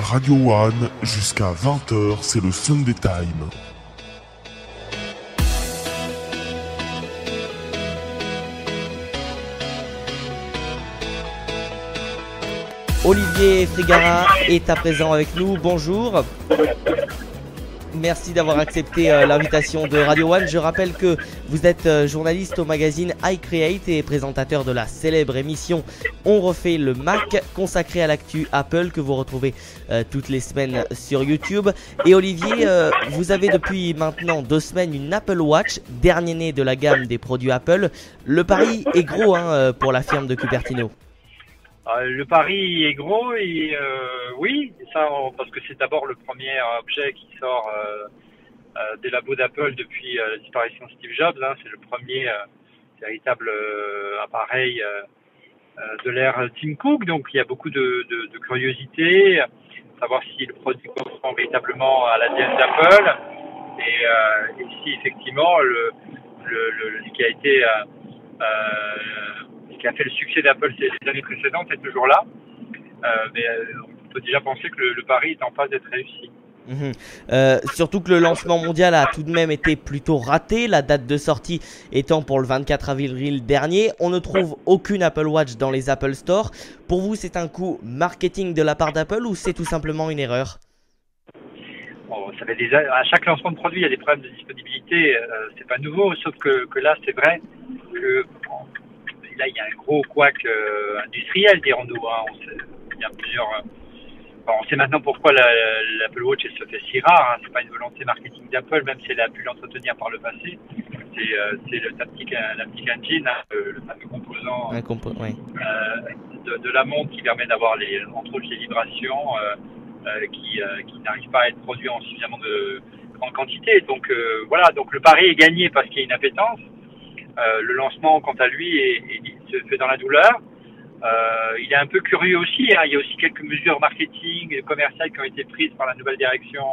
Radio One jusqu'à 20h, c'est le Sunday Time. Olivier Frigara est à présent avec nous. Bonjour. Merci d'avoir accepté l'invitation de Radio One. Je rappelle que vous êtes journaliste au magazine iCreate et présentateur de la célèbre émission On refait le Mac, consacrée à l'actu Apple que vous retrouvez toutes les semaines sur YouTube. Et Olivier, vous avez depuis maintenant 2 semaines une Apple Watch, dernier né de la gamme des produits Apple. Le pari est gros pour la firme de Cupertino. Le pari est gros et oui, ça parce que c'est d'abord le premier objet qui sort des labos d'Apple depuis la disparition de Steve Jobs. Hein. C'est le premier véritable appareil de l'ère Tim Cook. Donc il y a beaucoup de curiosité, savoir si le produit correspond véritablement à l'ADN d'Apple et si effectivement ce qui a été ce qui a fait le succès d'Apple ces années précédentes est toujours là. Mais on peut déjà penser que le pari est en phase d'être réussi. Surtout que le lancement mondial a tout de même été plutôt raté, la date de sortie étant pour le 24 avril dernier. On ne trouve aucune Apple Watch dans les Apple Store. Pour vous, c'est un coup marketing de la part d'Apple ou c'est tout simplement une erreur ? Bon, ça fait à chaque lancement de produit, il y a des problèmes de disponibilité. C'est pas nouveau, sauf que là, c'est vrai que là, il y a un gros couac industriel, dirons-nous. Hein. Il y a plusieurs. On sait maintenant pourquoi l'Apple Watch se fait si rare. Hein. C'est pas une volonté marketing d'Apple, même si elle a pu l'entretenir par le passé. C'est le Taptic Engine, hein, le fameux composant de la montre qui permet d'avoir entre autres les vibrations qui n'arrivent pas à être produits en suffisamment de grande quantité. Donc voilà. Donc le pari est gagné parce qu'il y a une appétence. Le lancement, quant à lui, se fait dans la douleur. Il est un peu curieux aussi. Hein. Il y a aussi quelques mesures marketing et commerciales qui ont été prises par la nouvelle direction,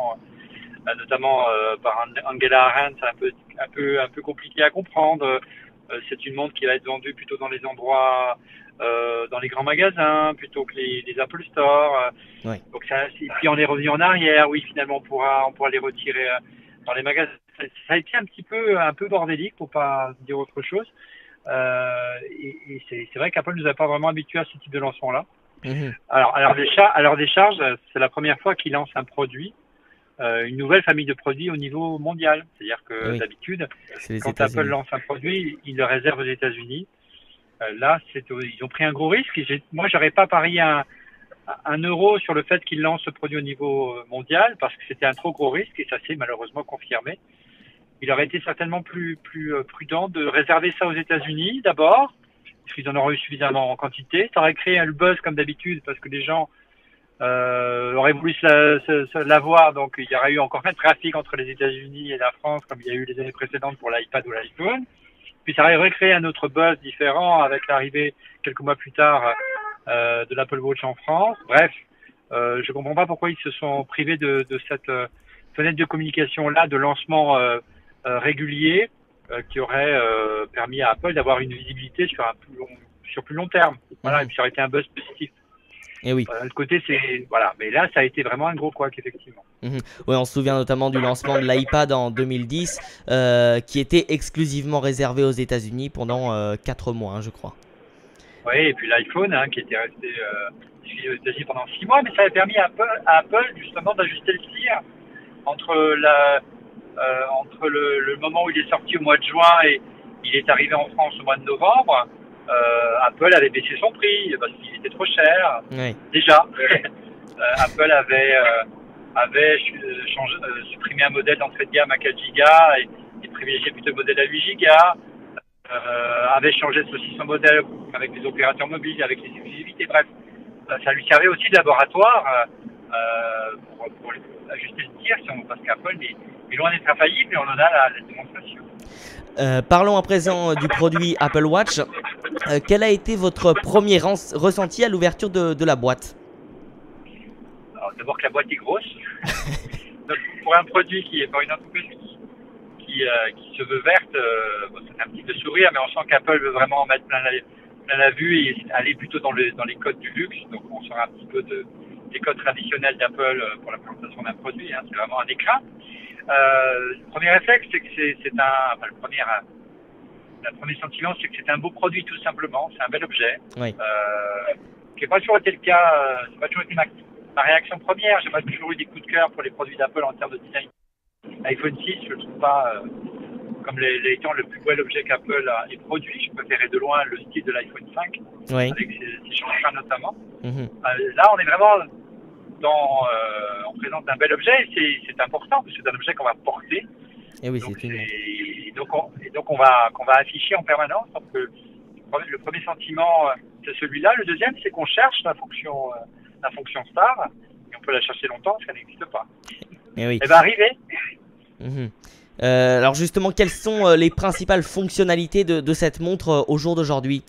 notamment par Angela Arendt. C'est un peu compliqué à comprendre. C'est une montre qui va être vendue plutôt dans les endroits, dans les grands magasins, plutôt que les Apple Store. Oui. Donc et puis on est revenu en arrière. Oui, finalement, on pourra les retirer dans les magasins. Ça a été un peu bordélique, pour pas dire autre chose. Et c'est vrai qu'Apple nous a pas vraiment habitués à ce type de lancement-là. Alors, à l'heure des charges, c'est la première fois qu'ils lancent un produit, une nouvelle famille de produits au niveau mondial. C'est-à-dire que d'habitude, quand Apple lance un produit, il le réserve aux États-Unis. Là, ils ont pris un gros risque. Moi, j'aurais pas parié un euro sur le fait qu'ils lancent ce produit au niveau mondial parce que c'était un trop gros risque et ça s'est malheureusement confirmé. Il aurait été certainement plus prudent de réserver ça aux États-Unis d'abord, parce qu'ils en auraient eu suffisamment en quantité. Ça aurait créé le buzz comme d'habitude, parce que les gens auraient voulu l'avoir, donc il y aurait eu encore un trafic entre les États-Unis et la France, comme il y a eu les années précédentes pour l'iPad ou l'iPhone. Puis ça aurait recréé un autre buzz différent avec l'arrivée quelques mois plus tard de l'Apple Watch en France. Bref, je comprends pas pourquoi ils se sont privés de cette fenêtre de communication-là, de lancement régulier qui aurait permis à Apple d'avoir une visibilité sur plus long terme. Voilà, et puis ça aurait été un buzz positif. Et oui. De côté, mais là, ça a été vraiment un gros couac, effectivement. Oui, on se souvient notamment du lancement de l'iPad en 2010, qui était exclusivement réservé aux États-Unis pendant 4 mois, hein, je crois. Oui, et puis l'iPhone, hein, qui était resté exclusif aux États-Unis pendant 6 mois, mais ça a permis à Apple justement d'ajuster le tir entre le moment où il est sorti au mois de juin et il est arrivé en France au mois de novembre. Apple avait baissé son prix parce qu'il était trop cher. Oui. Déjà, Apple avait supprimé un modèle d'entrée de gamme à 4 Go et privilégié plutôt le modèle à 8 Go. Avait changé aussi son modèle avec les opérateurs mobiles, avec les exclusivités. Bref, ça lui servait aussi de laboratoire pour ajuster le tir, parce qu'Apple est loin d'être infaillible et on en a la démonstration. Parlons à présent du produit Apple Watch. Quel a été votre premier ressenti à l'ouverture de la boîte ? Alors, d'abord que la boîte est grosse. Donc, pour un produit qui est par une entreprise qui se veut verte, ça fait un petit peu sourire, mais on sent qu'Apple veut vraiment en mettre plein la vue et aller plutôt dans les codes du luxe. Donc on sort un petit peu des codes traditionnels d'Apple pour la présentation d'un produit. Hein, c'est vraiment un écran. Le premier réflexe, c'est que le premier sentiment, c'est que c'est un beau produit tout simplement. C'est un bel objet. Oui. Qui n'a pas toujours été le cas. C'est pas toujours été ma réaction première. J'ai pas toujours eu des coups de cœur pour les produits d'Apple en termes de design. L'iPhone 6, je le trouve pas comme étant le plus bel objet qu'Apple ait produit. Je préférais de loin le style de l'iPhone 5, Oui. avec ses champs notamment. Mhm. Là, on est vraiment on présente un bel objet. C'est important parce que c'est un objet qu'on va porter. Et oui, Donc, c'est une montre. qu'on va afficher en permanence. Donc, le premier sentiment, c'est celui-là. Le deuxième, c'est qu'on cherche la fonction star. Et on peut la chercher longtemps parce qu'elle n'existe pas. Et oui. Elle va arriver. Mhm. Alors justement, quelles sont les principales fonctionnalités de cette montre au jour d'aujourd'hui?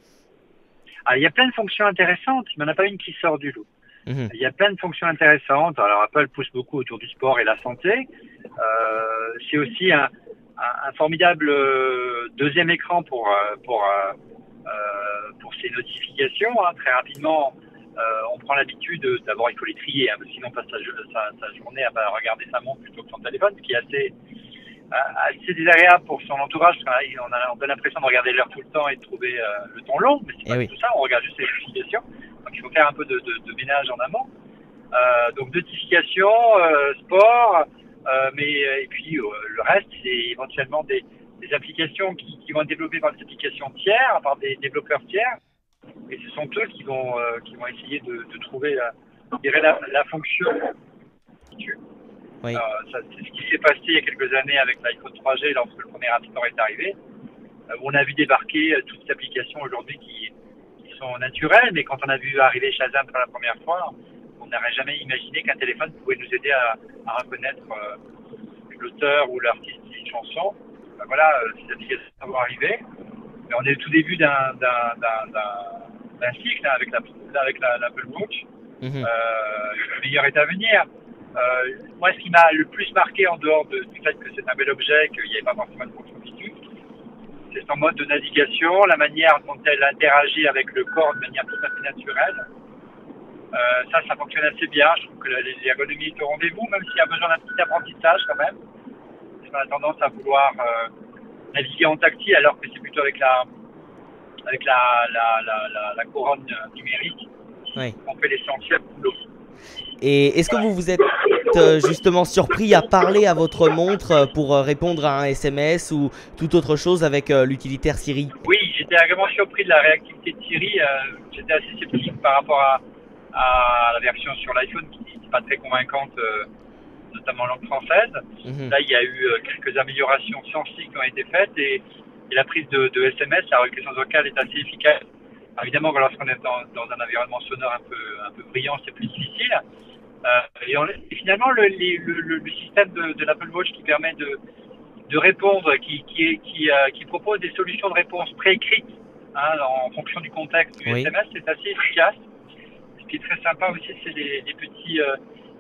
Il y a plein de fonctions intéressantes. Il n'y en a pas une qui sort du lot. Mhm. Il y a plein de fonctions intéressantes. Alors Apple pousse beaucoup autour du sport et la santé. C'est aussi un formidable deuxième écran pour ces notifications. Hein. Très rapidement, on prend l'habitude, d'abord il faut les trier, hein, parce que sinon on passe sa journée à regarder sa montre plutôt que son téléphone, ce qui est assez désagréable pour son entourage, parce qu'on a l'impression de regarder l'heure tout le temps et de trouver le temps long, mais c'est pas tout ça, on regarde juste les notifications. Donc il faut faire un peu de ménage en amont. Donc notifications, sport, et puis le reste, c'est éventuellement des applications qui vont être développées par des applications tiers, par des développeurs tiers, et ce sont eux qui vont essayer de trouver la fonction. Oui. C'est ce qui s'est passé il y a quelques années avec l'iPhone 3G lorsque le premier App Store est arrivé. On a vu débarquer toutes ces applications aujourd'hui qui sont naturelles, mais quand on a vu arriver Shazam pour la première fois, on n'aurait jamais imaginé qu'un téléphone pouvait nous aider à reconnaître l'auteur ou l'artiste d'une chanson. Voilà, ces applications vont arriver. Mais on est au tout début d'un cycle, hein, avec l'Apple Watch. Mhm. Le meilleur est à venir. Moi, ce qui m'a le plus marqué en dehors du fait que c'est un bel objet, qu'il n'y avait pas forcément de fonction dessus, c'est son mode de navigation, la manière dont elle interagit avec le corps de manière tout à fait naturelle. Ça fonctionne assez bien. Je trouve que l'ergonomie est au rendez-vous, même s'il y a besoin d'un petit apprentissage quand même. On a tendance à vouloir naviguer en tactile, alors que c'est plutôt avec la couronne numérique qu'on fait l'essentiel de l'eau. Et est-ce que vous vous êtes justement surpris à parler à votre montre pour répondre à un SMS ou toute autre chose avec l'utilitaire Siri? Oui, j'étais vraiment surpris de la réactivité de Siri. J'étais assez sceptique par rapport à la version sur l'iPhone qui n'est pas très convaincante, notamment en langue française. Mhm. Là, il y a eu quelques améliorations scientifiques qui ont été faites et la prise de SMS, la reconnaissance vocale est assez efficace. Alors, évidemment, lorsqu'on est dans un environnement sonore un peu brillant, c'est plus difficile. Et finalement, le système de l'Apple Watch qui permet de répondre, qui propose des solutions de réponse préécrites, hein, en fonction du contexte du SMS, c'est assez efficace. Ce qui est très sympa aussi, c'est les petits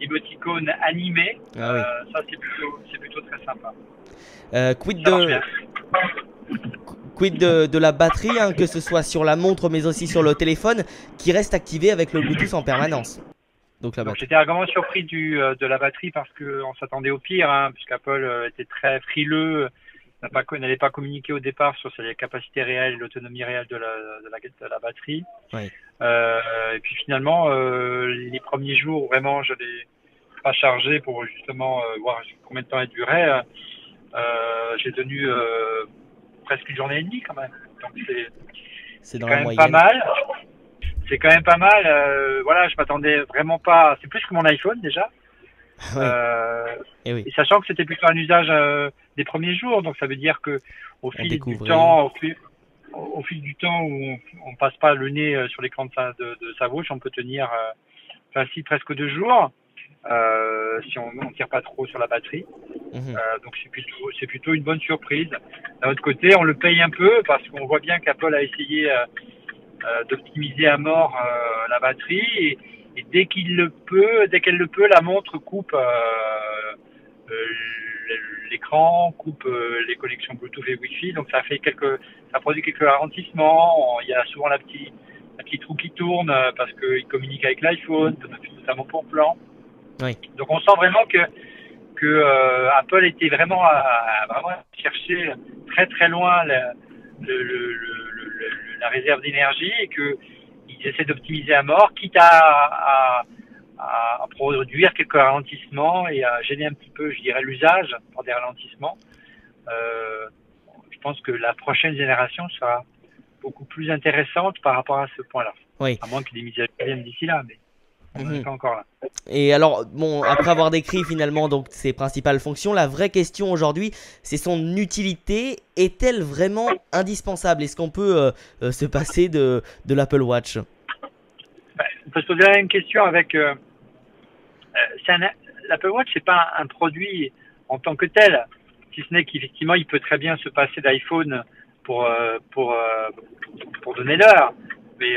émoticônes animés. Ah oui. Ça, c'est plutôt très sympa. Quid de la batterie, hein, que ce soit sur la montre mais aussi sur le téléphone, qui reste activé avec le Bluetooth en permanence. Donc j'étais vraiment surpris de la batterie parce qu'on s'attendait au pire, hein, puisqu'Apple était très frileux, n'allait pas communiquer au départ sur les capacités réelles et l'autonomie réelle de la batterie. Oui. Et puis finalement, les premiers jours, vraiment, je l'ai pas chargé pour justement voir combien de temps elle durait. J'ai tenu presque une journée et demie quand même. Donc c'est dans quand la même moyenne. pas mal. C'est quand même pas mal. Voilà, je m'attendais vraiment pas. C'est plus que mon iPhone déjà. Oui. Oui. Et sachant que c'était plutôt un usage des premiers jours, donc ça veut dire que au fil du temps où on passe pas le nez sur l'écran de sa watch, on peut tenir facile presque 2 jours si on ne tire pas trop sur la batterie. Mhm. Donc c'est plutôt une bonne surprise. D'un autre côté, on le paye un peu parce qu'on voit bien qu'Apple a essayé d'optimiser à mort la batterie et dès qu'elle le peut, la montre coupe l'écran, coupe les connexions Bluetooth et Wi-Fi. Donc ça produit quelques ralentissements. Il y a souvent la petite roue qui tourne parce qu'il communique avec l'iPhone. notamment pour plan. Oui. Donc on sent vraiment que Apple était vraiment à vraiment chercher très très loin la réserve d'énergie et qu'ils essaient d'optimiser à mort, quitte à produire quelques ralentissements et à gêner un petit peu, je dirais, l'usage pour des ralentissements. Je pense que la prochaine génération sera beaucoup plus intéressante par rapport à ce point-là. Oui. À moins que des mises à jour viennent d'ici là, mais on n'est pas encore là. Et alors, bon, après avoir décrit finalement donc ses principales fonctions, la vraie question aujourd'hui, c'est son utilité. Est-elle vraiment indispensable? Est-ce qu'on peut se passer de l'Apple Watch? On peut se poser la même question avec... l'Apple Watch, c'est pas un produit en tant que tel, si ce n'est qu'effectivement, il peut très bien se passer d'iPhone pour donner l'heure. Mais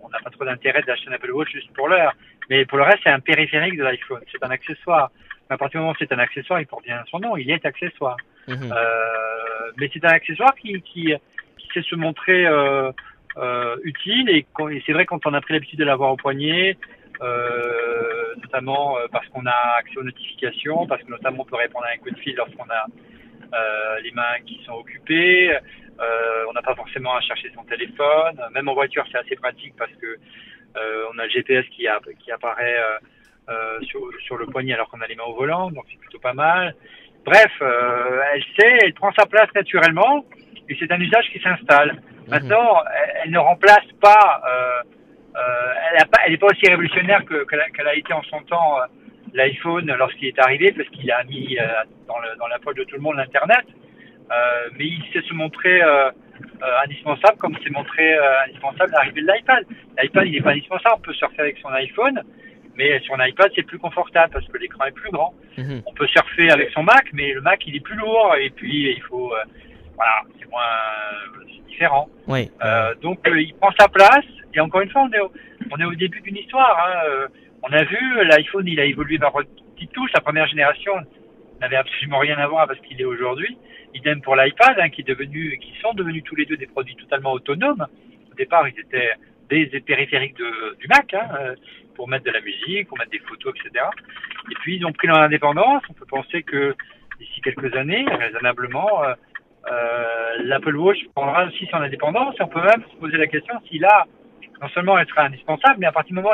on n'a pas trop d'intérêt d'acheter un Apple Watch juste pour l'heure. Mais pour le reste, c'est un périphérique de l'iPhone. C'est un accessoire. À partir du moment où c'est un accessoire, il porte bien son nom. Il est accessoire. Mais c'est un accessoire qui sait se montrer utile. Et c'est vrai, quand on a pris l'habitude de l'avoir au poignet, notamment parce qu'on a accès aux notifications, parce que notamment on peut répondre à un coup de fil lorsqu'on a les mains qui sont occupées. On n'a pas forcément à chercher son téléphone. Même en voiture, c'est assez pratique parce que on a le GPS qui apparaît sur le poignet alors qu'on a les mains au volant, donc c'est plutôt pas mal. Bref, elle prend sa place naturellement et c'est un usage qui s'installe. Maintenant, elle ne remplace pas, elle n'est pas aussi révolutionnaire qu'elle a été en son temps l'iPhone lorsqu'il est arrivé, parce qu'il a mis dans la poche de tout le monde l'Internet. Mais il sait se montrer indispensable, comme c'est montré indispensable l'arrivée de l'iPad. L'iPad, il n'est pas indispensable, on peut surfer avec son iPhone, mais sur un iPad, c'est plus confortable parce que l'écran est plus grand. On peut surfer avec son Mac, mais le Mac, il est plus lourd, et puis il faut... voilà, c'est différent. Oui. Donc, il prend sa place, et encore une fois, on est au début d'une histoire. On a vu, l'iPhone, il a évolué par petites touches. La première génération n'avait absolument rien à voir avec ce qu'il est aujourd'hui. Idem pour l'iPad, qui sont devenus tous les deux des produits totalement autonomes. Au départ, ils étaient des périphériques du Mac, pour mettre de la musique, pour mettre des photos, etc. Et puis, ils ont pris leur indépendance. On peut penser que d'ici quelques années, raisonnablement, l'Apple Watch prendra aussi son indépendance. Et on peut même se poser la question si là, non seulement elle sera indispensable, mais à partir du moment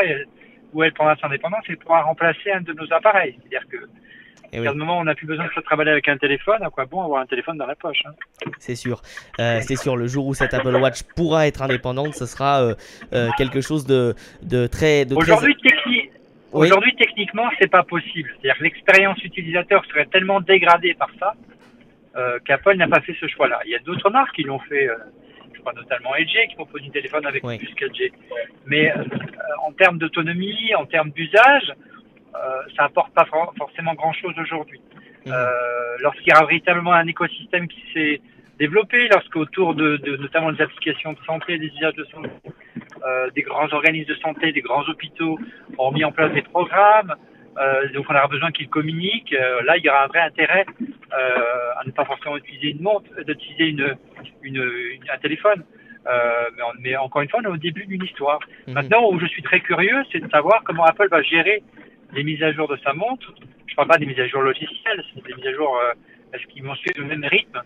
où elle prendra son indépendance, elle pourra remplacer un de nos appareils. C'est-à-dire que à un moment où on n'a plus besoin de se travailler avec un téléphone, à quoi bon avoir un téléphone dans la poche, C'est sûr. C'est sûr, le jour où cette Apple Watch pourra être indépendante, ce sera quelque chose de très... Aujourd'hui, techniquement, c'est pas possible. C'est-à-dire que l'expérience utilisateur serait tellement dégradée par ça qu'Apple n'a pas fait ce choix-là. Il y a d'autres marques qui l'ont fait, je crois notamment LG, qui propose un téléphone avec plus 4G. Mais en termes d'autonomie, en termes d'usage, ça apporte pas forcément grand-chose aujourd'hui. Lorsqu'il y a véritablement un écosystème qui s'est développé, lorsqu'autour de notamment des applications de santé, des usages de santé, des grands organismes de santé, des grands hôpitaux ont mis en place des programmes, donc on aura besoin qu'ils communiquent. Là, il y aura un vrai intérêt à ne pas forcément utiliser un téléphone. Mais encore une fois, on est au début d'une histoire. Maintenant, où je suis très curieux, c'est de savoir comment Apple va gérer les mises à jour de sa montre. Je ne parle pas des mises à jour logicielles, c'est des mises à jour, est-ce qu'ils vont suivre le même rythme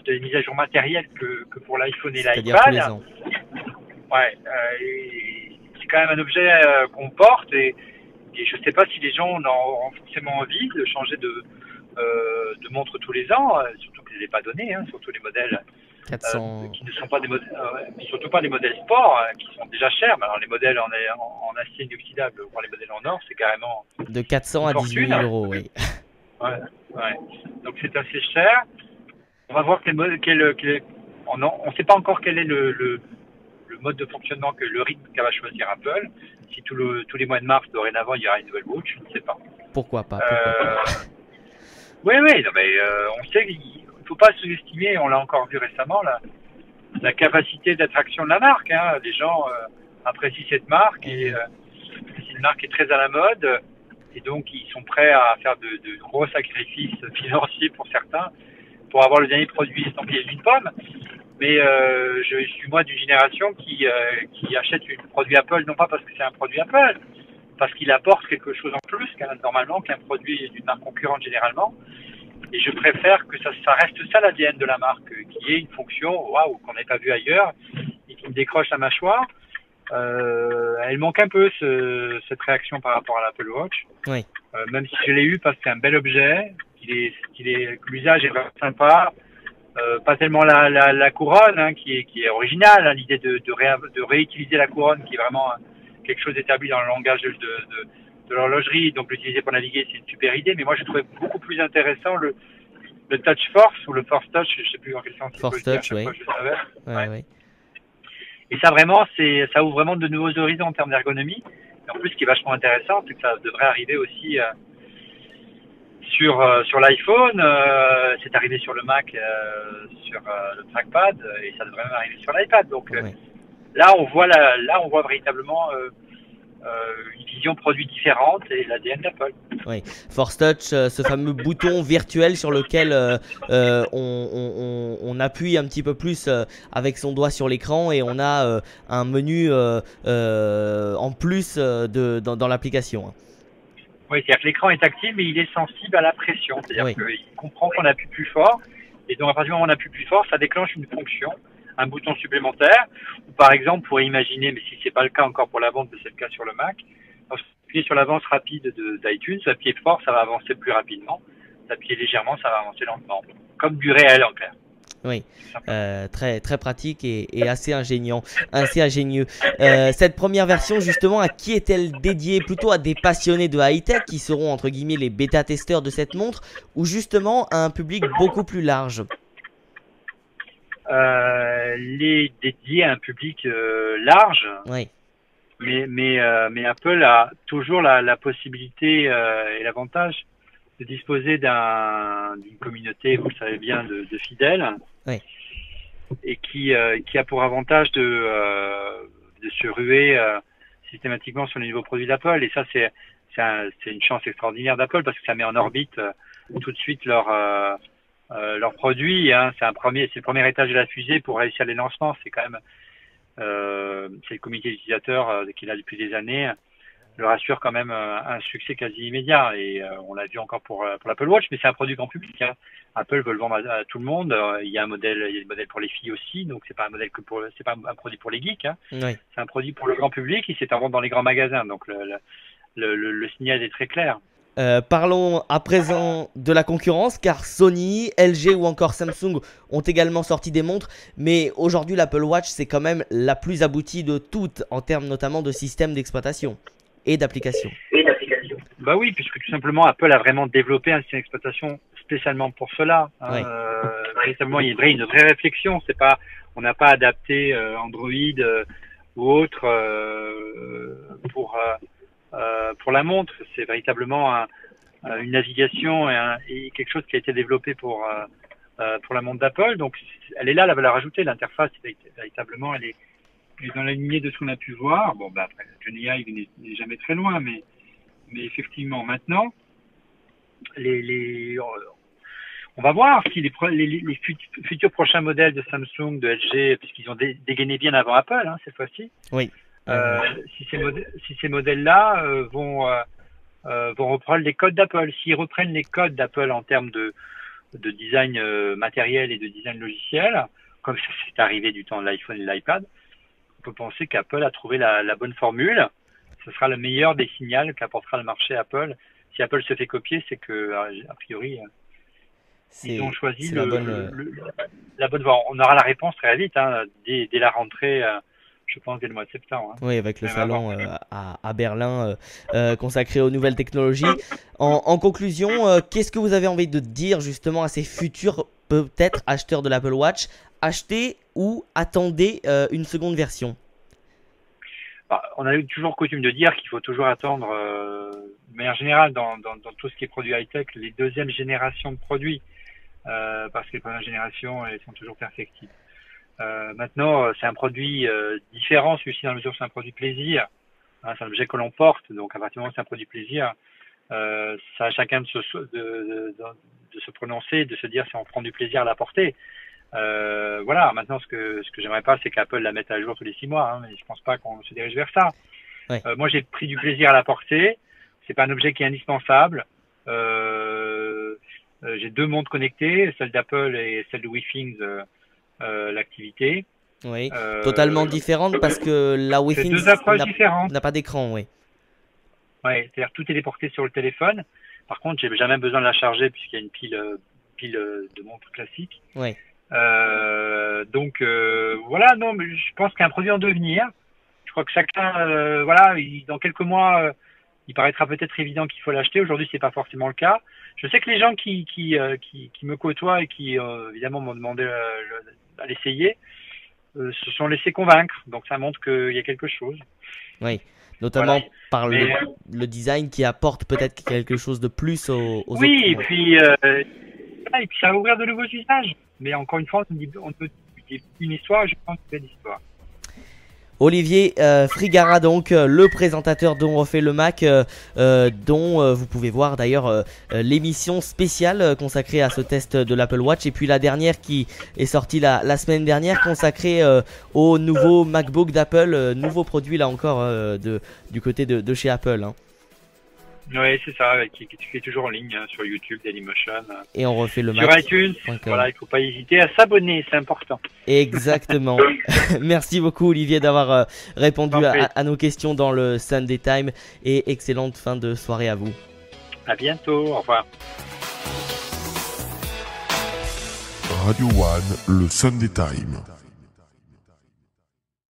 des mises à jour matérielles que pour l'iPhone et l'iPad. Ouais, c'est quand même un objet qu'on porte et je ne sais pas si les gens ont forcément envie de changer de montre tous les ans, surtout que je ne les ai pas donné, surtout les modèles 400... qui ne sont pas des modèles, surtout pas des modèles sport, qui sont déjà chers. Mais alors les modèles en acier inoxydable, voire les modèles en or, c'est carrément de 400 à 18 000 €, oui. Ouais. Donc c'est assez cher. On va voir on ne sait pas encore quel est le mode de fonctionnement, le rythme qu'elle va choisir Apple. Si tous les mois de mars, dorénavant, il y aura une nouvelle watch, je ne sais pas. Pourquoi pas. Oui, non, mais on sait qu'il ne faut pas sous-estimer, on l'a encore vu récemment, la capacité d'attraction de la marque. Les gens apprécient cette marque et c'est une marque qui est très à la mode et donc ils sont prêts à faire de gros sacrifices financiers pour certains pour avoir le dernier produit estampillé d'une pomme. Mais je suis moi d'une génération qui achète un produit Apple, non pas parce que c'est un produit Apple, parce qu'il apporte quelque chose en plus normalement qu'un produit d'une marque concurrente généralement. Et je préfère que ça reste ça l'ADN de la marque, qui ait une fonction qu'on n'avait pas vu ailleurs et qui me décroche la mâchoire. Elle manque un peu cette réaction par rapport à l'Apple Watch. Oui. Même si je l'ai eu parce que c'est un bel objet, l'usage est vraiment sympa. Pas tellement la couronne qui est originale, l'idée de réutiliser la couronne qui est vraiment quelque chose d'établi dans le langage de l'horlogerie, donc l'utiliser pour naviguer c'est une super idée, mais moi je trouvais beaucoup plus intéressant le Touch Force ou le Force Touch, je sais plus en quel sens il faut le dire, chaque fois je le savais. Ouais. Et ça vraiment ça ouvre vraiment de nouveaux horizons en termes d'ergonomie. Et en plus ce qui est vachement intéressant c'est que ça devrait arriver aussi sur l'iPhone, c'est arrivé sur le Mac, sur le trackpad, et ça devrait même arriver sur l'iPad. Donc là, on voit véritablement une vision produit différente et l'ADN d'Apple. Oui, Force Touch, ce fameux bouton virtuel sur lequel on appuie un petit peu plus avec son doigt sur l'écran et on a un menu en plus dans l'application. Oui, c'est-à-dire que l'écran est tactile, mais il est sensible à la pression. C'est-à-dire qu'il comprend qu'on appuie plus fort. Et donc, à partir du moment où on appuie plus fort, ça déclenche une fonction, un bouton supplémentaire. Ou par exemple, vous pourrez imaginer, mais si c'est pas le cas encore pour la vente, mais c'est le cas sur le Mac, lorsque vous appuyez sur l'avance rapide d'iTunes, vous appuyez fort, ça va avancer plus rapidement. Vous appuyez légèrement, ça va avancer lentement. Comme du réel, en clair. Oui, très, très pratique et assez ingénieux. Cette première version, justement, à qui est-elle dédiée? Plutôt à des passionnés de high-tech qui seront, entre guillemets, les bêta-testeurs de cette montre, ou justement à un public beaucoup plus large? Les dédiés à un public large. Oui. Mais Apple a toujours la possibilité et l'avantage de disposer d'une communauté, vous le savez bien, de fidèles, et qui a pour avantage de se ruer systématiquement sur les nouveaux produits d'Apple. Et ça, c'est une chance extraordinaire d'Apple parce que ça met en orbite tout de suite leurs produits. C'est le premier étage de la fusée pour réussir les lancements. C'est quand même c'est le comité d'utilisateurs qui est là depuis des années. Leur assure quand même un succès quasi immédiat et on l'a vu encore pour l'Apple Watch, mais c'est un produit grand public. Apple veut le vendre à tout le monde. Il y a des modèles pour les filles aussi, donc c'est pas un produit pour les geeks. C'est un produit pour le grand public. Il s'est en vente dans les grands magasins, donc le signal est très clair. Parlons à présent de la concurrence, car Sony, LG ou encore Samsung ont également sorti des montres, mais aujourd'hui l'Apple Watch c'est quand même la plus aboutie de toutes en termes notamment de système d'exploitation et d'application. Bah oui, puisque tout simplement Apple a vraiment développé un système d'exploitation spécialement pour cela. Véritablement, il y a une vraie réflexion. On n'a pas adapté Android ou autre pour la montre. C'est véritablement une navigation et quelque chose qui a été développé pour la montre d'Apple. Donc, elle est là, la valeur ajoutée. L'interface, véritablement, elle est dans la lignée de ce qu'on a pu voir. Bon, après, Johnny Ive n'est jamais très loin, mais effectivement, maintenant, on va voir si les futurs prochains modèles de Samsung, de LG, puisqu'ils ont dégainé bien avant Apple, cette fois-ci. Oui. Si ces modèles-là vont reprendre les codes d'Apple, s'ils reprennent les codes d'Apple en termes de design matériel et de design logiciel, comme c'est arrivé du temps de l'iPhone et de l'iPad, on peut penser qu'Apple a trouvé la bonne formule. Ce sera le meilleur des signaux qu'apportera le marché Apple. Si Apple se fait copier, c'est que a priori ils ont choisi la bonne voie. On aura la réponse très vite, dès la rentrée. Je pense dès le mois de septembre. Oui, avec le salon à Berlin consacré aux nouvelles technologies. En conclusion, qu'est-ce que vous avez envie de dire justement à ces futurs peut-être acheteurs de l'Apple Watch? Achetez ou attendez une seconde version? On a toujours coutume de dire qu'il faut toujours attendre, de manière générale, dans tout ce qui est produit high-tech, les deuxièmes générations de produits, parce que les premières générations, elles sont toujours perfectibles. Maintenant, c'est un produit différent, celui-ci, dans la mesure où c'est un produit plaisir. C'est un objet que l'on porte, donc à partir du moment où c'est un produit plaisir, ça à chacun de se prononcer, de se dire si on prend du plaisir à la porter. Voilà. Maintenant, ce que j'aimerais pas, c'est qu'Apple la mette à jour tous les 6 mois. Mais je pense pas qu'on se dirige vers ça. Ouais. Moi, j'ai pris du plaisir à la porter. C'est pas un objet qui est indispensable. J'ai 2 montres connectées, celle d'Apple et celle de WeThings, l'activité. Oui, totalement différente parce que la C'est WeThings 2 approches différentes. n'a pas d'écran, oui. Ouais, c'est-à-dire tout est déporté sur le téléphone. Par contre, j'ai jamais besoin de la charger puisqu'il y a une pile de montre classique. Oui. Donc voilà, non, mais je pense qu'il y a un produit en devenir. Je crois que chacun, voilà, dans quelques mois, il paraîtra peut-être évident qu'il faut l'acheter. Aujourd'hui, c'est pas forcément le cas. Je sais que les gens qui me côtoient et qui évidemment m'ont demandé à l'essayer, se sont laissés convaincre. Donc ça montre qu'il y a quelque chose. Oui, notamment Voilà. par Mais, le design qui apporte peut-être quelque chose de plus aux oui, autres. et puis ça va ouvrir de nouveaux usages. Mais encore une fois, on peut dire une histoire, je pense que c'est l'histoire. Olivier Frigara, donc le présentateur dont on refait le Mac, dont vous pouvez voir d'ailleurs l'émission spéciale consacrée à ce test de l'Apple Watch, et puis la dernière qui est sortie la semaine dernière consacrée au nouveau MacBook d'Apple, nouveau produit là encore du côté de chez Apple. Hein. Oui, c'est ça, qui est toujours en ligne sur YouTube, Dailymotion. Et on refait le Sur Mac. iTunes, voilà, il faut pas hésiter à s'abonner, c'est important. Exactement. Merci beaucoup Olivier d'avoir répondu à nos questions dans le Sunday Time, et excellente fin de soirée à vous. À bientôt, au revoir. Radio One, le Sunday Time.